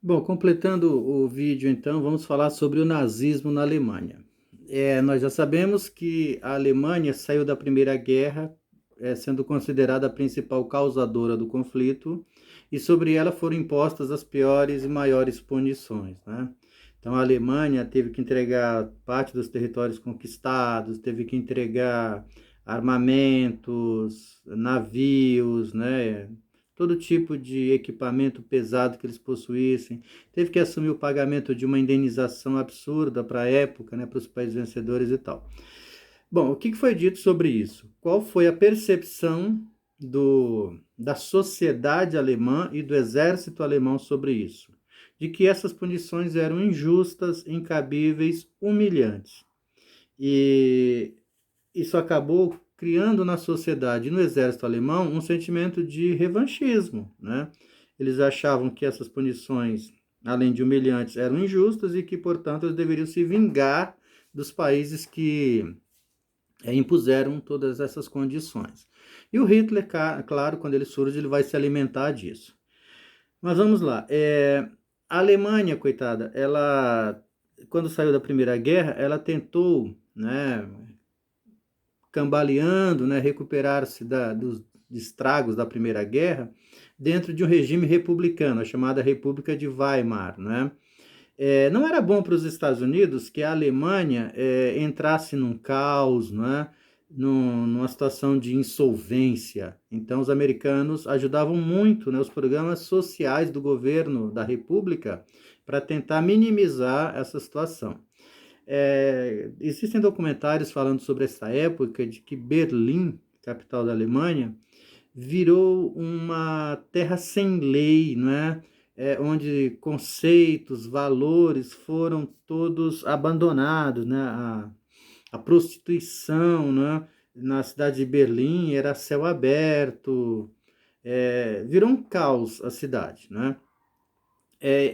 Bom, completando o vídeo, então, vamos falar sobre o nazismo na Alemanha. Nós já sabemos que a Alemanha saiu da Primeira Guerra, sendo considerada a principal causadora do conflito, e sobre ela foram impostas as piores e maiores punições, né? Então, a Alemanha teve que entregar parte dos territórios conquistados, teve que entregar armamentos, navios, né? Todo tipo de equipamento pesado que eles possuíssem. Teve que assumir o pagamento de uma indenização absurda para a época, né, para os países vencedores e tal. Bom, o que foi dito sobre isso? Qual foi a percepção da sociedade alemã e do exército alemão sobre isso? De que essas punições eram injustas, incabíveis, humilhantes. E isso acabou criando na sociedade e no exército alemão um sentimento de revanchismo, né? Eles achavam que essas punições, além de humilhantes, eram injustas e que, portanto, eles deveriam se vingar dos países que impuseram todas essas condições. E o Hitler, claro, quando ele surge, ele vai se alimentar disso. Mas vamos lá. A Alemanha, coitada, ela, quando saiu da Primeira Guerra, ela tentou, né, cambaleando, né, recuperar-se dos estragos da Primeira Guerra dentro de um regime republicano, a chamada República de Weimar, né? Não era bom para os Estados Unidos que a Alemanha entrasse num caos, né? Numa situação de insolvência. Então, os americanos ajudavam muito, né, os programas sociais do governo da República para tentar minimizar essa situação. Existem documentários falando sobre essa época de que Berlim, capital da Alemanha, virou uma terra sem lei, não é? Onde conceitos, valores foram todos abandonados, né? A prostituição, né? Na cidade de Berlim era céu aberto, virou um caos a cidade, né?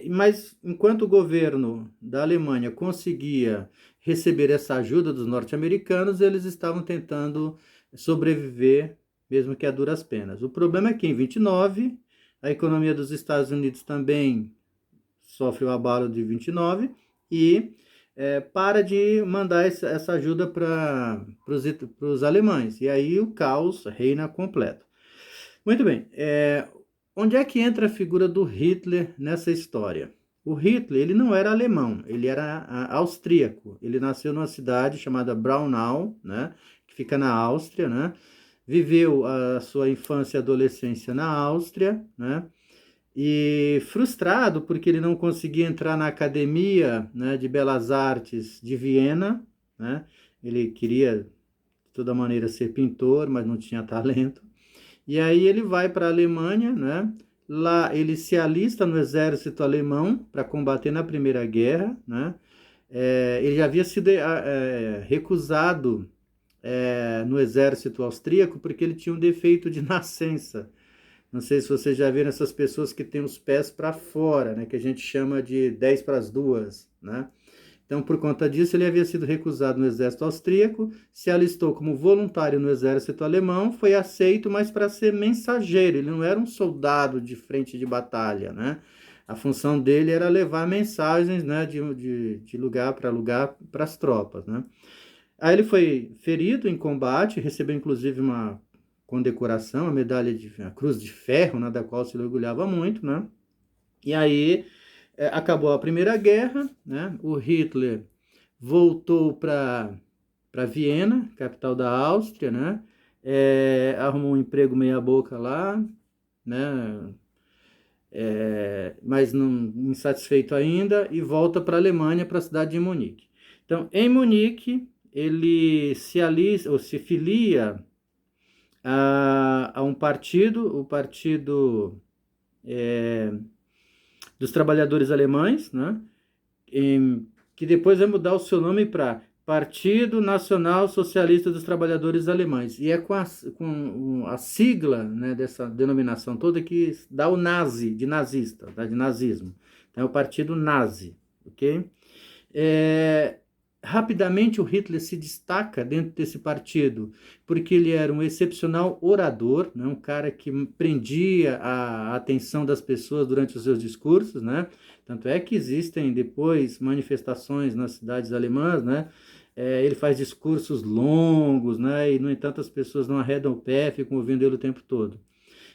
Mas enquanto o governo da Alemanha conseguia receber essa ajuda dos norte-americanos, eles estavam tentando sobreviver, mesmo que a duras penas. O problema é que em 29, a economia dos Estados Unidos também sofre o abalo de 29 e para de mandar essa ajuda para os alemães. E aí o caos reina completo. Muito bem. Onde é que entra a figura do Hitler nessa história? O Hitler, ele não era alemão, ele era austríaco. Ele nasceu numa cidade chamada Braunau, né, que fica na Áustria, né? Viveu a sua infância e adolescência na Áustria, né? E frustrado porque ele não conseguia entrar na Academia, né, de Belas Artes de Viena, né? Ele queria de toda maneira ser pintor, mas não tinha talento. E aí ele vai para a Alemanha, né? Lá ele se alista no exército alemão para combater na Primeira Guerra, né? Ele já havia sido recusado no exército austríaco porque ele tinha um defeito de nascença. Não sei se vocês já viram essas pessoas que têm os pés para fora, né? Que a gente chama de 10 para as duas, né? Então, por conta disso, ele havia sido recusado no exército austríaco, se alistou como voluntário no exército alemão, foi aceito, mas para ser mensageiro, ele não era um soldado de frente de batalha, né? A função dele era levar mensagens, né, de lugar para as tropas, né? Aí ele foi ferido em combate, recebeu inclusive uma condecoração, a medalha a Cruz de Ferro, né, da qual se orgulhava muito, né? E aí acabou a Primeira Guerra, né? O Hitler voltou para Viena, capital da Áustria, né? Arrumou um emprego meia boca lá, né? Mas não insatisfeito ainda e volta para a Alemanha, para a cidade de Munique. Então, em Munique, ele se alista ou se filia a um partido, o partido dos trabalhadores alemães, né? Que depois vai mudar o seu nome para Partido Nacional Socialista dos Trabalhadores Alemães. E é com a sigla, né, dessa denominação toda que dá o nazi, de nazista, tá? De nazismo. Então é o Partido Nazi, ok? É, rapidamente o Hitler se destaca dentro desse partido, porque ele era um excepcional orador, né? Um cara que prendia a atenção das pessoas durante os seus discursos, né? Tanto é que existem depois manifestações nas cidades alemãs, né? Ele faz discursos longos, né? E, no entanto, as pessoas não arredam o pé, ficam ouvindo ele o tempo todo.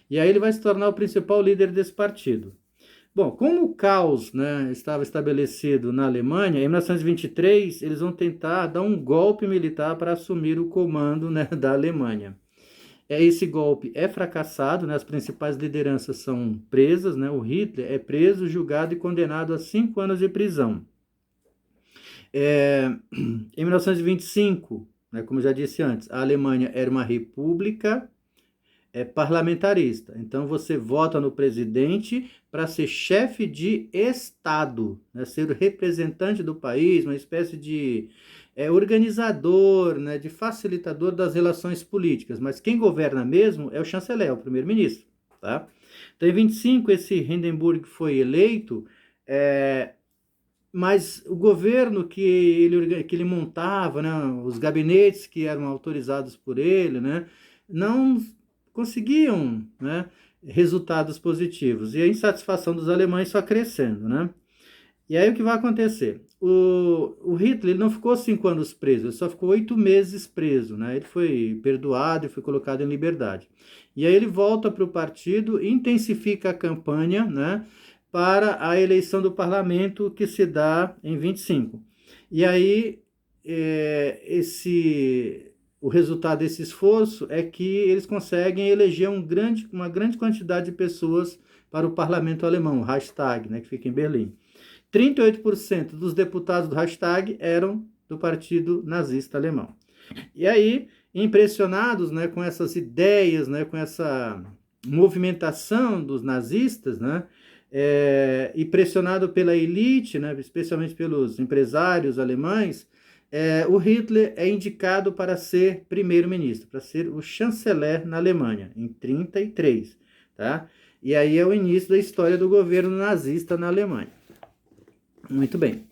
E aí ele vai se tornar o principal líder desse partido. Bom, como o caos, né, estava estabelecido na Alemanha, em 1923 eles vão tentar dar um golpe militar para assumir o comando, né, da Alemanha. Esse golpe é fracassado, né, as principais lideranças são presas, né, o Hitler é preso, julgado e condenado a 5 anos de prisão. Em 1925, né, como eu já disse antes, a Alemanha era uma república parlamentarista. Então você vota no presidente para ser chefe de Estado, né? Ser o representante do país, uma espécie de organizador, né? De facilitador das relações políticas. Mas quem governa mesmo é o chanceler, o primeiro-ministro. Tá? Então em 25 esse Hindenburg foi eleito, mas o governo que ele montava, né? Os gabinetes que eram autorizados por ele, né? Não conseguiam, né, resultados positivos. E a insatisfação dos alemães só crescendo, né? E aí o que vai acontecer? O Hitler ele não ficou 5 anos preso, ele só ficou 8 meses preso, né? Ele foi perdoado e foi colocado em liberdade. E aí ele volta para o partido, intensifica a campanha, né, para a eleição do parlamento que se dá em 25. E aí o resultado desse esforço é que eles conseguem eleger uma grande quantidade de pessoas para o parlamento alemão, o Reichstag, né, que fica em Berlim. 38% dos deputados do Reichstag eram do partido nazista alemão. E aí, impressionados, né, com essas ideias, né, com essa movimentação dos nazistas, né, e pressionado pela elite, né, especialmente pelos empresários alemães, o Hitler é indicado para ser primeiro-ministro, para ser o chanceler na Alemanha, em 1933. Tá? E aí é o início da história do governo nazista na Alemanha. Muito bem.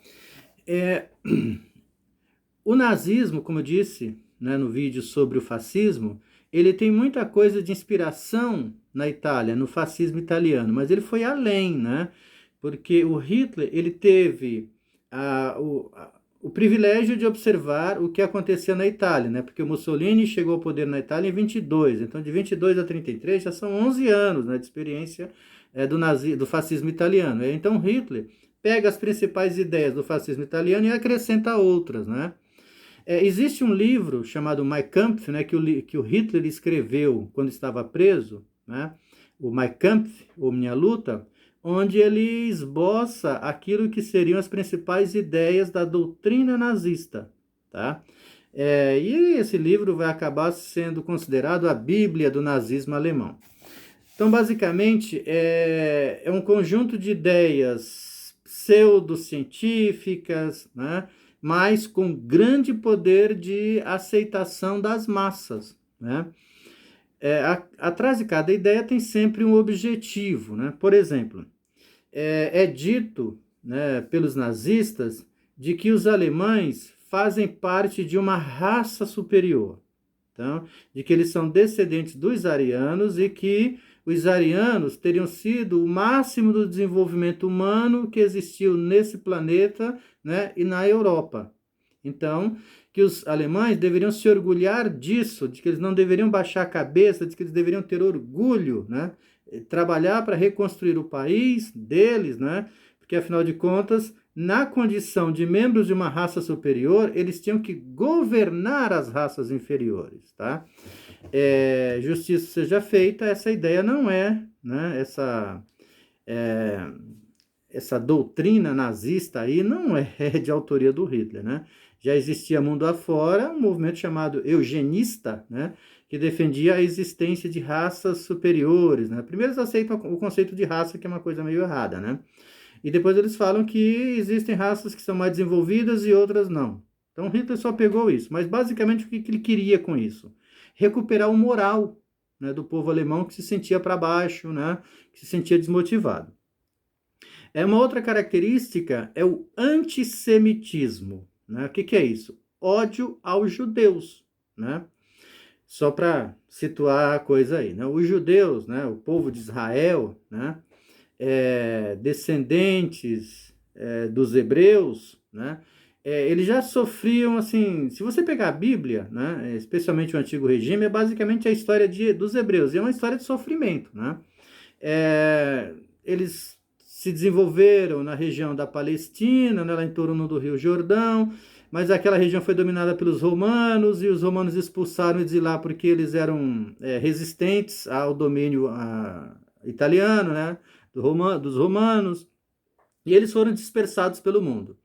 O nazismo, como eu disse, né, no vídeo sobre o fascismo, ele tem muita coisa de inspiração na Itália, no fascismo italiano, mas ele foi além, né? Porque o Hitler ele teve o privilégio de observar o que acontecia na Itália, né? Porque o Mussolini chegou ao poder na Itália em 22, então de 22 a 33 já são 11 anos, né, de experiência do fascismo italiano. Então Hitler pega as principais ideias do fascismo italiano e acrescenta outras, né? Existe um livro chamado Mein Kampf, né, que o Hitler escreveu quando estava preso, né? O Mein Kampf, ou Minha Luta, onde ele esboça aquilo que seriam as principais ideias da doutrina nazista, tá? E esse livro vai acabar sendo considerado a Bíblia do nazismo alemão. Então, basicamente, é um conjunto de ideias pseudocientíficas, né? Mas com grande poder de aceitação das massas, né? Atrás de cada ideia tem sempre um objetivo, né? Por exemplo, é dito, né, pelos nazistas de que os alemães fazem parte de uma raça superior, então, de que eles são descendentes dos arianos e que os arianos teriam sido o máximo do desenvolvimento humano que existiu nesse planeta, né, e na Europa. Então, que os alemães deveriam se orgulhar disso, de que eles não deveriam baixar a cabeça, de que eles deveriam ter orgulho, né, trabalhar para reconstruir o país deles, né, porque afinal de contas, na condição de membros de uma raça superior, eles tinham que governar as raças inferiores, tá? Justiça seja feita, essa ideia não é, né, essa doutrina nazista aí não é de autoria do Hitler, né? Já existia mundo afora um movimento chamado eugenista, né, que defendia a existência de raças superiores, né? Primeiro eles aceitam o conceito de raça, que é uma coisa meio errada, né? E depois eles falam que existem raças que são mais desenvolvidas e outras não. Então Hitler só pegou isso. Mas basicamente o que ele queria com isso? Recuperar o moral, né, do povo alemão que se sentia para baixo, né, que se sentia desmotivado. Uma outra característica é o antissemitismo, né? O que é isso? Ódio aos judeus, né? Só para situar a coisa aí, né? Os judeus, né? O povo de Israel, né? Descendentes dos hebreus, né? Eles já sofriam, assim, se você pegar a Bíblia, né? Especialmente o Antigo Regime, é basicamente a história dos hebreus, e é uma história de sofrimento, né? Eles se desenvolveram na região da Palestina, né, lá em torno do Rio Jordão, mas aquela região foi dominada pelos romanos, e os romanos expulsaram eles de lá porque eles eram resistentes ao domínio italiano, né, dos romanos, e eles foram dispersados pelo mundo.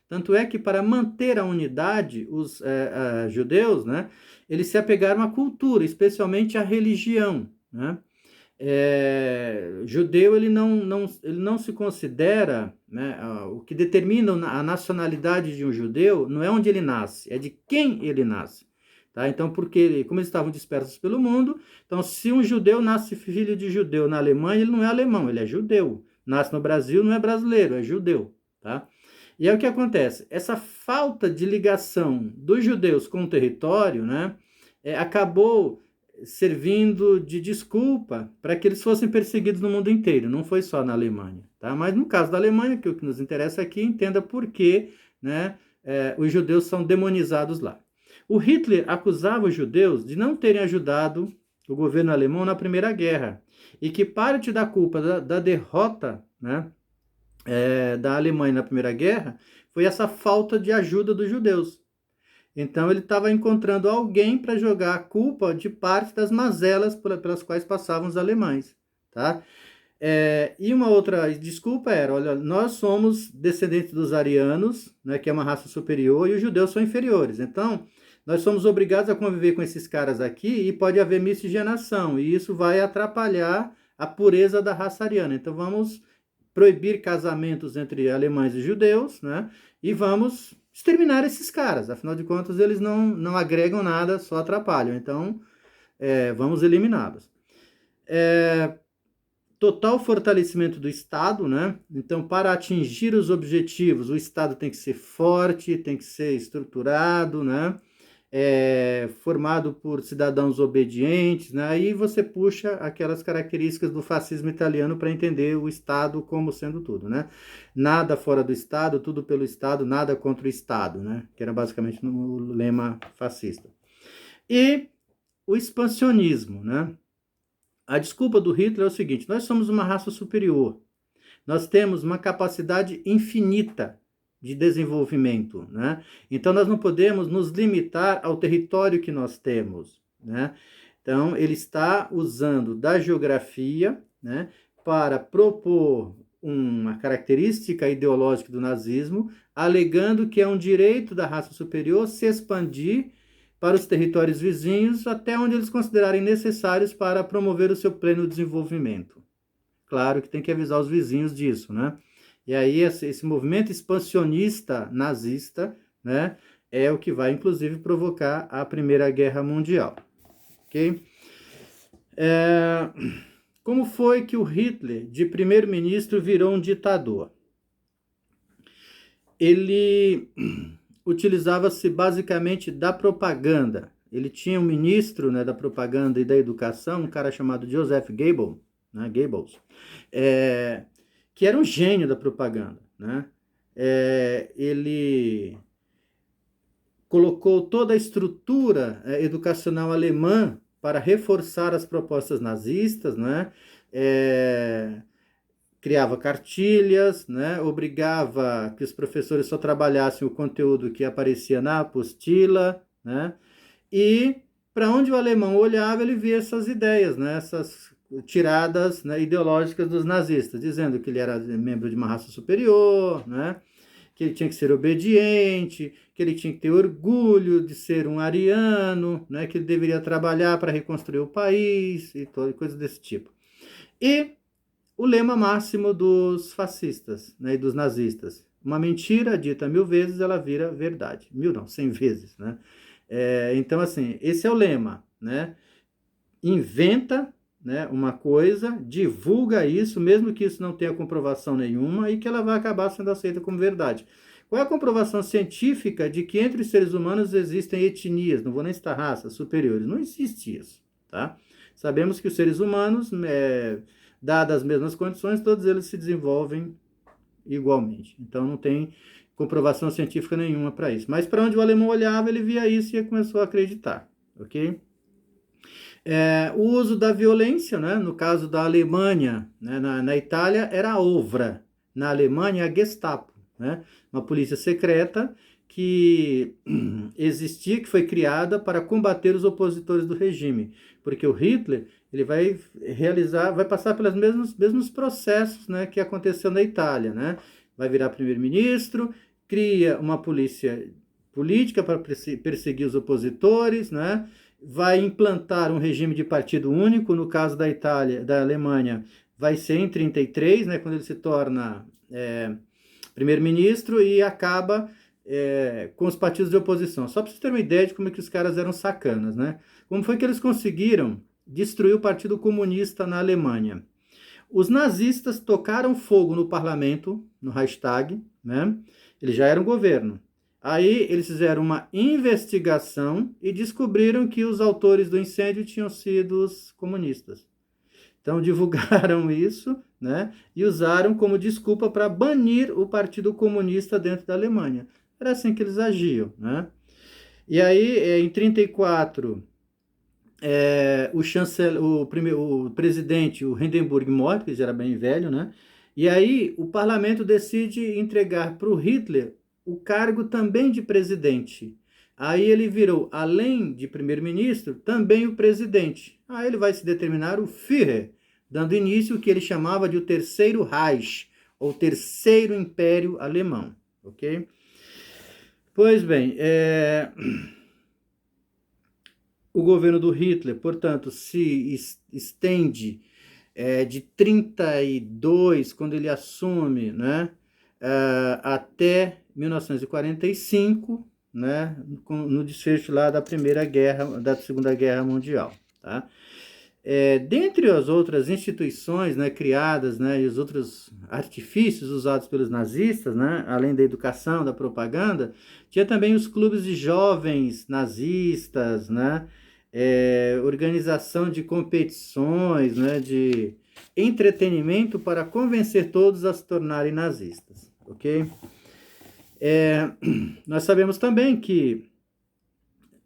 Tanto é que, para manter a unidade, os judeus, né, eles se apegaram à cultura, especialmente à religião, né? Judeu ele não se considera, né, o que determina a nacionalidade de um judeu não é onde ele nasce, é de quem ele nasce. Tá? Então, porque como eles estavam dispersos pelo mundo, então se um judeu nasce filho de judeu na Alemanha, ele não é alemão, ele é judeu. Nasce no Brasil, não é brasileiro, é judeu. Tá? E é o que acontece, essa falta de ligação dos judeus com o território, né, acabou servindo de desculpa para que eles fossem perseguidos no mundo inteiro, não foi só na Alemanha. Tá? Mas no caso da Alemanha, que é o que nos interessa aqui, entenda por que, né, os judeus são demonizados lá. O Hitler acusava os judeus de não terem ajudado o governo alemão na Primeira Guerra, e que parte da culpa da derrota, né, da Alemanha na Primeira Guerra foi essa falta de ajuda dos judeus. Então ele estava encontrando alguém para jogar a culpa de parte das mazelas pelas quais passavam os alemães, tá? E uma outra desculpa era, olha, nós somos descendentes dos arianos, né, que é uma raça superior, e os judeus são inferiores. Então, nós somos obrigados a conviver com esses caras aqui, e pode haver miscigenação, e isso vai atrapalhar a pureza da raça ariana. Então vamos proibir casamentos entre alemães e judeus, né? E vamos exterminar esses caras. Afinal de contas, eles não agregam nada, só atrapalham. Então, vamos eliminá-los. Total fortalecimento do Estado, né? Então, para atingir os objetivos, o Estado tem que ser forte, tem que ser estruturado, né? Formado por cidadãos obedientes, né? Aí você puxa aquelas características do fascismo italiano para entender o Estado como sendo tudo, né? Nada fora do Estado, tudo pelo Estado, nada contra o Estado, né? Que era basicamente no lema fascista. E o expansionismo, né? A desculpa do Hitler é o seguinte: nós somos uma raça superior, nós temos uma capacidade infinita de desenvolvimento, né? Então nós não podemos nos limitar ao território que nós temos, né? Então ele está usando da geografia, né, para propor uma característica ideológica do nazismo, alegando que é um direito da raça superior se expandir para os territórios vizinhos até onde eles considerarem necessários para promover o seu pleno desenvolvimento. Claro que tem que avisar os vizinhos disso, né? E aí esse movimento expansionista nazista, né, é o que vai, inclusive, provocar a Primeira Guerra Mundial. Ok? Como foi que o Hitler, de primeiro-ministro, virou um ditador? Ele utilizava-se basicamente da propaganda. Ele tinha um ministro, né, da propaganda e da educação, um cara chamado Joseph Goebbels, né, que era um gênio da propaganda, né? Ele colocou toda a estrutura educacional alemã para reforçar as propostas nazistas, né? Criava cartilhas, né? Obrigava que os professores só trabalhassem o conteúdo que aparecia na apostila, né? E para onde o alemão olhava, ele via essas ideias, né? Essas tiradas, né, ideológicas dos nazistas, dizendo que ele era membro de uma raça superior, né, que ele tinha que ser obediente, que ele tinha que ter orgulho de ser um ariano, né, que ele deveria trabalhar para reconstruir o país e coisas desse tipo. E o lema máximo dos fascistas, né, e dos nazistas: uma mentira dita 1000 vezes, ela vira verdade. 1000 não, 100 vezes, né? Então, assim, esse é o lema, né? Inventa, né, uma coisa, divulga isso, mesmo que isso não tenha comprovação nenhuma, e que ela vai acabar sendo aceita como verdade. Qual é a comprovação científica de que entre os seres humanos existem etnias, não vou nem citar raças superiores? Não existe isso, tá? Sabemos que os seres humanos, dadas as mesmas condições, todos eles se desenvolvem igualmente. Então não tem comprovação científica nenhuma para isso. Mas para onde o alemão olhava, ele via isso e começou a acreditar, ok? O uso da violência, né? No caso da Alemanha, né? Na Itália era a OVRA, na Alemanha a Gestapo, né? Uma polícia secreta que existia, que foi criada para combater os opositores do regime, porque o Hitler ele vai passar pelos mesmos processos, né, que aconteceu na Itália, né? Vai virar primeiro-ministro, cria uma polícia política para perseguir os opositores, né? Vai implantar um regime de partido único, no caso da Itália, da Alemanha, vai ser em 33, né, quando ele se torna primeiro-ministro e acaba com os partidos de oposição. Só para vocês terem uma ideia de como é que os caras eram sacanas, né? Como foi que eles conseguiram destruir o Partido Comunista na Alemanha? Os nazistas tocaram fogo no parlamento, no Reichstag, né? Eles já eram governo. Aí eles fizeram uma investigação e descobriram que os autores do incêndio tinham sido os comunistas. Então divulgaram isso, né? E usaram como desculpa para banir o Partido Comunista dentro da Alemanha. Era assim que eles agiam, né? E aí, em 34, o presidente, o Hindenburg, morre, porque já era bem velho, né? E aí o parlamento decide entregar para o Hitler o cargo também de presidente. Aí ele virou, além de primeiro-ministro, também o presidente. Aí ele vai se determinar o Führer, dando início ao que ele chamava de o Terceiro Reich, ou Terceiro Império Alemão, ok? Pois bem, o governo do Hitler, portanto, se estende de 32, quando ele assume, né, até 1945, né, no desfecho lá da Segunda Guerra Mundial, tá? Dentre as outras instituições, né, criadas, né, e os outros artifícios usados pelos nazistas, né, além da educação, da propaganda, tinha também os clubes de jovens nazistas, né, organização de competições, né, de entretenimento para convencer todos a se tornarem nazistas, ok? Nós sabemos também que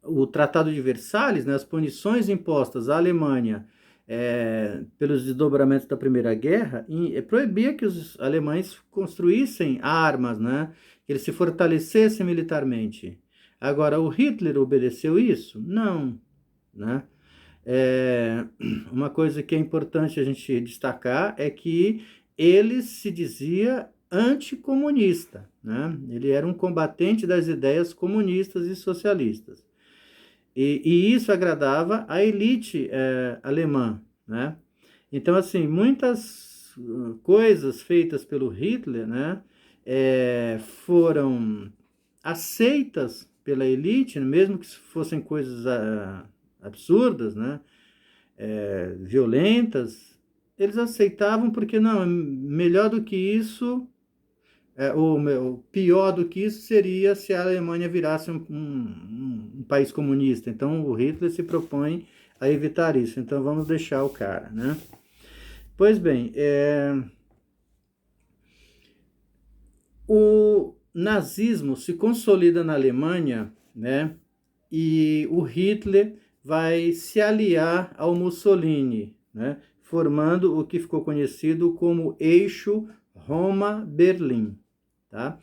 o Tratado de Versalhes, né, as punições impostas à Alemanha pelos desdobramentos da Primeira Guerra, proibia que os alemães construíssem armas, né, que eles se fortalecessem militarmente. Agora, o Hitler obedeceu isso? Não, né? Uma coisa que é importante a gente destacar é que ele se dizia anticomunista, né? Ele era um combatente das ideias comunistas e socialistas. E isso agradava a elite alemã, né? Então, assim, muitas coisas feitas pelo Hitler, né, foram aceitas pela elite, mesmo que fossem coisas absurdas, né, violentas, eles aceitavam porque, não, melhor do que isso, ou pior do que isso seria se a Alemanha virasse um país comunista. Então o Hitler se propõe a evitar isso. Então vamos deixar o cara, né? Pois bem, o nazismo se consolida na Alemanha, né? E o Hitler vai se aliar ao Mussolini, né? Formando o que ficou conhecido como eixo Roma-Berlim. Tá?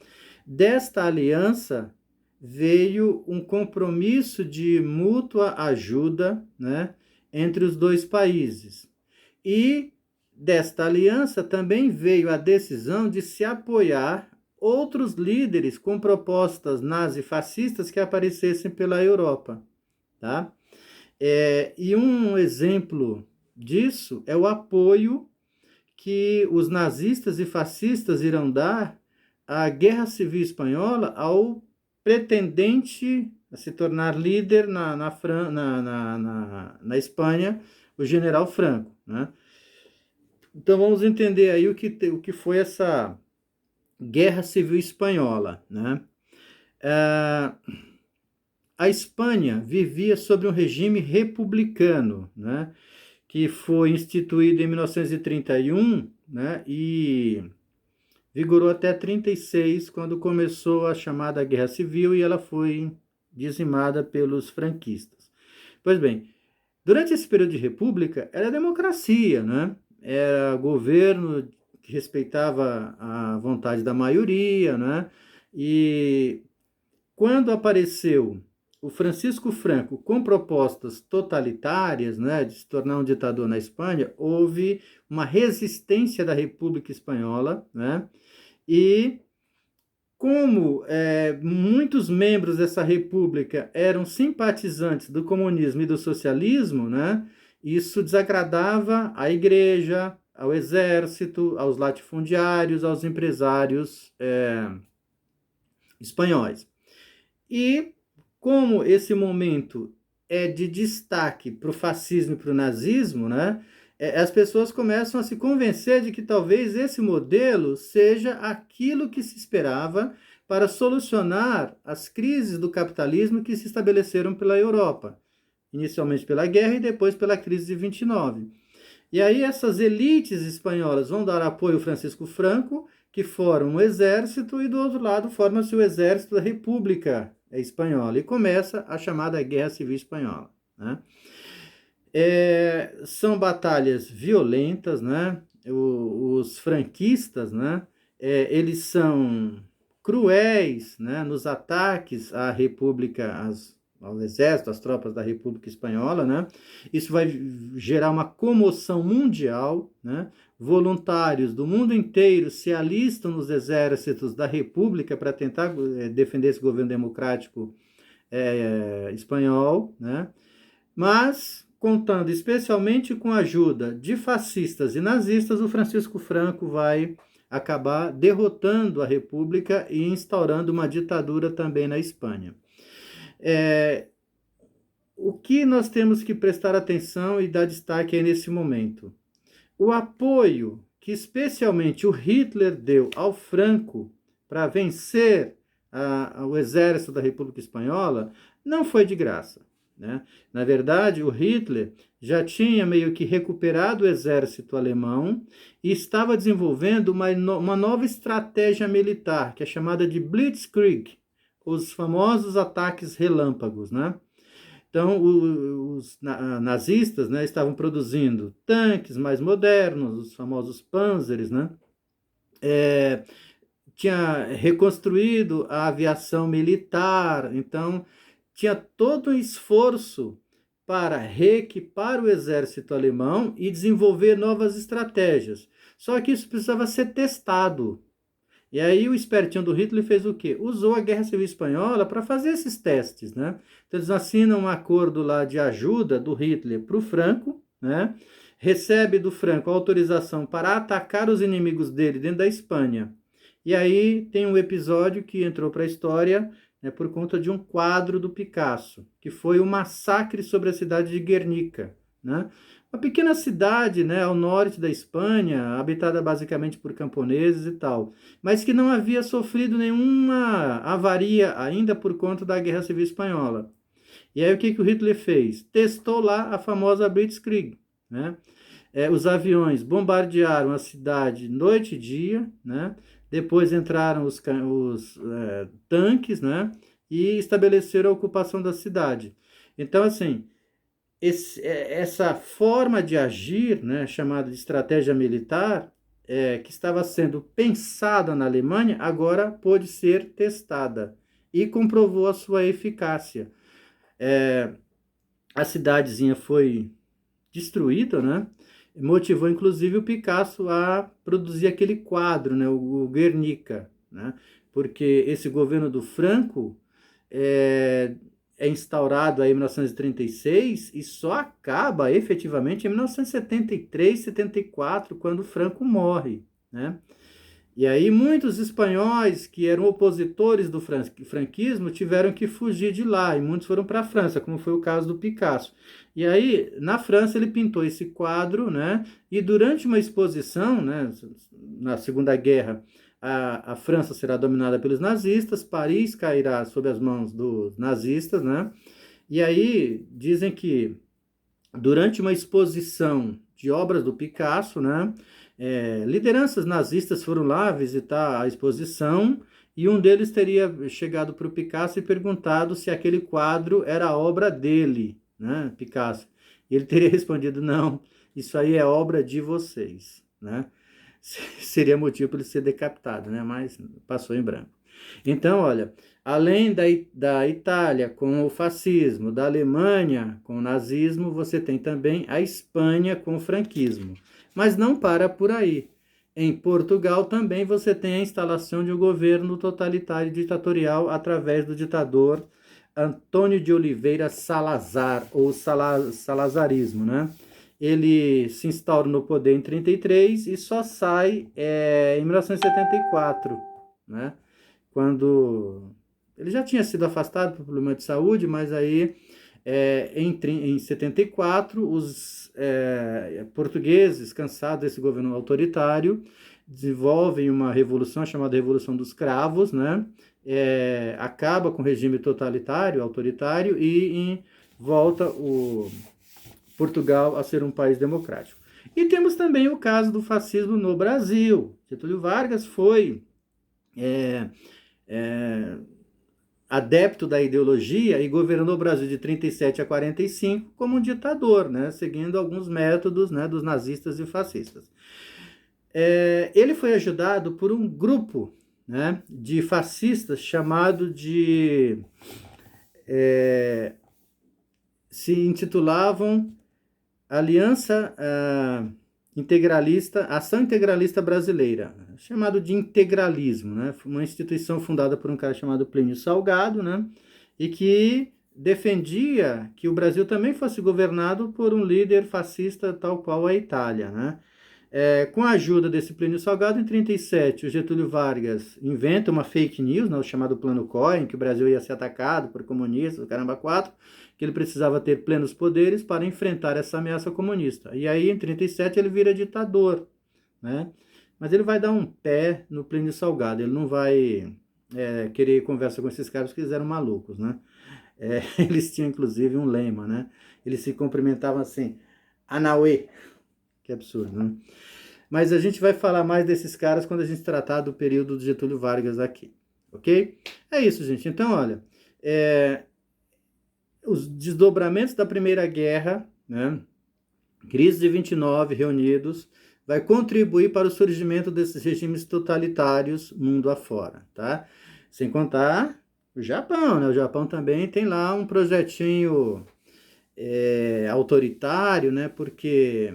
Desta aliança veio um compromisso de mútua ajuda, né, entre os dois países. E desta aliança também veio a decisão de se apoiar outros líderes com propostas nazifascistas que aparecessem pela Europa. Tá? E um exemplo disso é o apoio que os nazistas e fascistas irão dar à Guerra Civil Espanhola ao pretendente a se tornar líder na Espanha, o general Franco, né? Então vamos entender aí o que foi essa Guerra Civil Espanhola, né? A Espanha vivia sob um regime republicano, né? Que foi instituído em 1931, né? E vigorou até 36, quando começou a chamada Guerra Civil e ela foi dizimada pelos franquistas. Pois bem, durante esse período de república, era democracia, né? Era governo que respeitava a vontade da maioria, né? E quando apareceu o Francisco Franco com propostas totalitárias, né, de se tornar um ditador na Espanha, houve uma resistência da República Espanhola, né? E como muitos membros dessa república eram simpatizantes do comunismo e do socialismo, né, isso desagradava à igreja, ao exército, aos latifundiários, aos empresários espanhóis. E como esse momento é de destaque para o fascismo e para o nazismo, né, as pessoas começam a se convencer de que talvez esse modelo seja aquilo que se esperava para solucionar as crises do capitalismo que se estabeleceram pela Europa, inicialmente pela guerra e depois pela crise de 29. E aí essas elites espanholas vão dar apoio ao Francisco Franco, que formam um exército, e do outro lado forma-se o exército da República Espanhola, e começa a chamada Guerra Civil Espanhola, né? São batalhas violentas, né? Os franquistas, né? Eles são cruéis, né? Nos ataques à República, ao exército, às tropas da República Espanhola, né? Isso vai gerar uma comoção mundial, né? Voluntários do mundo inteiro se alistam nos exércitos da República para tentar defender esse governo democrático espanhol, né? Mas, contando especialmente com a ajuda de fascistas e nazistas, o Francisco Franco vai acabar derrotando a República e instaurando uma ditadura também na Espanha. O que nós temos que prestar atenção e dar destaque aí nesse momento? O apoio que especialmente o Hitler deu ao Franco para vencer o exército da República Espanhola não foi de graça, né? Na verdade, o Hitler já tinha meio que recuperado o exército alemão e estava desenvolvendo uma nova estratégia militar, que é chamada de Blitzkrieg, os famosos ataques relâmpagos, né? Então, os nazistas, né, estavam produzindo tanques mais modernos, os famosos Panzers, né? Tinha reconstruído a aviação militar, então tinha todo um esforço para reequipar o exército alemão e desenvolver novas estratégias. Só que isso precisava ser testado. E aí o espertinho do Hitler fez o quê? Usou a Guerra Civil Espanhola para fazer esses testes, né? Então eles assinam um acordo lá de ajuda do Hitler para o Franco, né? Recebe do Franco a autorização para atacar os inimigos dele dentro da Espanha. E aí tem um episódio que entrou para a história, né, por conta de um quadro do Picasso, que foi o massacre sobre a cidade de Guernica, né? Uma pequena cidade, né, ao norte da Espanha, habitada basicamente por camponeses e tal, mas que não havia sofrido nenhuma avaria ainda por conta da Guerra Civil Espanhola. E aí o que o Hitler fez? Testou lá a famosa Blitzkrieg, né? Os aviões bombardearam a cidade noite e dia, né? Depois entraram os tanques, né? E estabeleceram a ocupação da cidade. Então, assim, essa forma de agir, né, chamada de estratégia militar, que estava sendo pensada na Alemanha, agora pôde ser testada e comprovou a sua eficácia. A cidadezinha foi destruída, né? Motivou inclusive o Picasso a produzir aquele quadro, né, o Guernica, né? Porque esse governo do Franco é instaurado aí em 1936 e só acaba efetivamente em 1973, 74, quando o Franco morre, né? E aí muitos espanhóis que eram opositores do franquismo tiveram que fugir de lá, e muitos foram para a França, como foi o caso do Picasso. E aí, na França, ele pintou esse quadro, né? E durante uma exposição, né, na Segunda Guerra, a França será dominada pelos nazistas, Paris cairá sob as mãos dos nazistas, né? E aí dizem que durante uma exposição de obras do Picasso, né, lideranças nazistas foram lá visitar a exposição e um deles teria chegado para o Picasso e perguntado se aquele quadro era obra dele, né, Picasso. E ele teria respondido: não, isso aí é obra de vocês, né? Seria motivo para ele ser decapitado, né? Mas passou em branco. Então, olha, além da Itália com o fascismo, da Alemanha com o nazismo, você tem também a Espanha com o franquismo. Mas não para por aí. Em Portugal também você tem a instalação de um governo totalitário e ditatorial através do ditador Antônio de Oliveira Salazar, ou salazarismo, né? Ele se instaura no poder em 33 e só sai em 1974, né? Quando ele já tinha sido afastado por problema de saúde, mas aí em 74 os portugueses, cansados desse governo autoritário, desenvolvem uma revolução chamada Revolução dos Cravos, né? Acaba com o regime totalitário, autoritário, e volta o Portugal a ser um país democrático. E temos também o caso do fascismo no Brasil. Getúlio Vargas foi adepto da ideologia e governou o Brasil de 37 a 45 como um ditador, né, seguindo alguns métodos, né, dos nazistas e fascistas. Ele foi ajudado por um grupo, né, de fascistas chamado de... se intitulavam Aliança Integralista, Ação Integralista Brasileira, chamado de integralismo, né? Uma instituição fundada por um cara chamado Plínio Salgado, né? E que defendia que o Brasil também fosse governado por um líder fascista tal qual a Itália, né? Com a ajuda desse Plínio Salgado, em 37, o Getúlio Vargas inventa uma fake news, né, o chamado Plano Cohen, que o Brasil ia ser atacado por comunistas, caramba, quatro, que ele precisava ter plenos poderes para enfrentar essa ameaça comunista. E aí, em 37, ele vira ditador, né? Mas ele vai dar um pé no Plínio Salgado, ele não vai querer conversa com esses caras que eles eram malucos, né? Eles tinham, inclusive, um lema, né? Eles se cumprimentavam assim, Anauê, que absurdo, né? Mas a gente vai falar mais desses caras quando a gente tratar do período de Getúlio Vargas aqui, ok? É isso, gente. Então, olha, os desdobramentos da Primeira Guerra, né? Crise de 29 reunidos, vai contribuir para o surgimento desses regimes totalitários mundo afora, tá? Sem contar o Japão, né? O Japão também tem lá um projetinho autoritário, né? Porque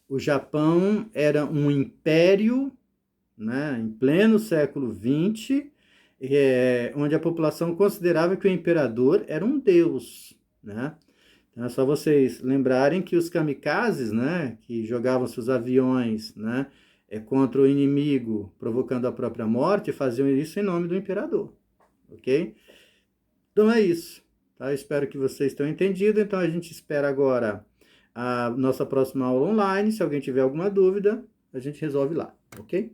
o Japão era um império, né, em pleno século XX, onde a população considerava que o imperador era um deus, né? Então é só vocês lembrarem que os kamikazes, né, que jogavam seus aviões, né, contra o inimigo, provocando a própria morte, faziam isso em nome do imperador, ok? Então é isso, tá? Eu espero que vocês tenham entendido. Então a gente espera agora a nossa próxima aula online. Se alguém tiver alguma dúvida, a gente resolve lá, ok?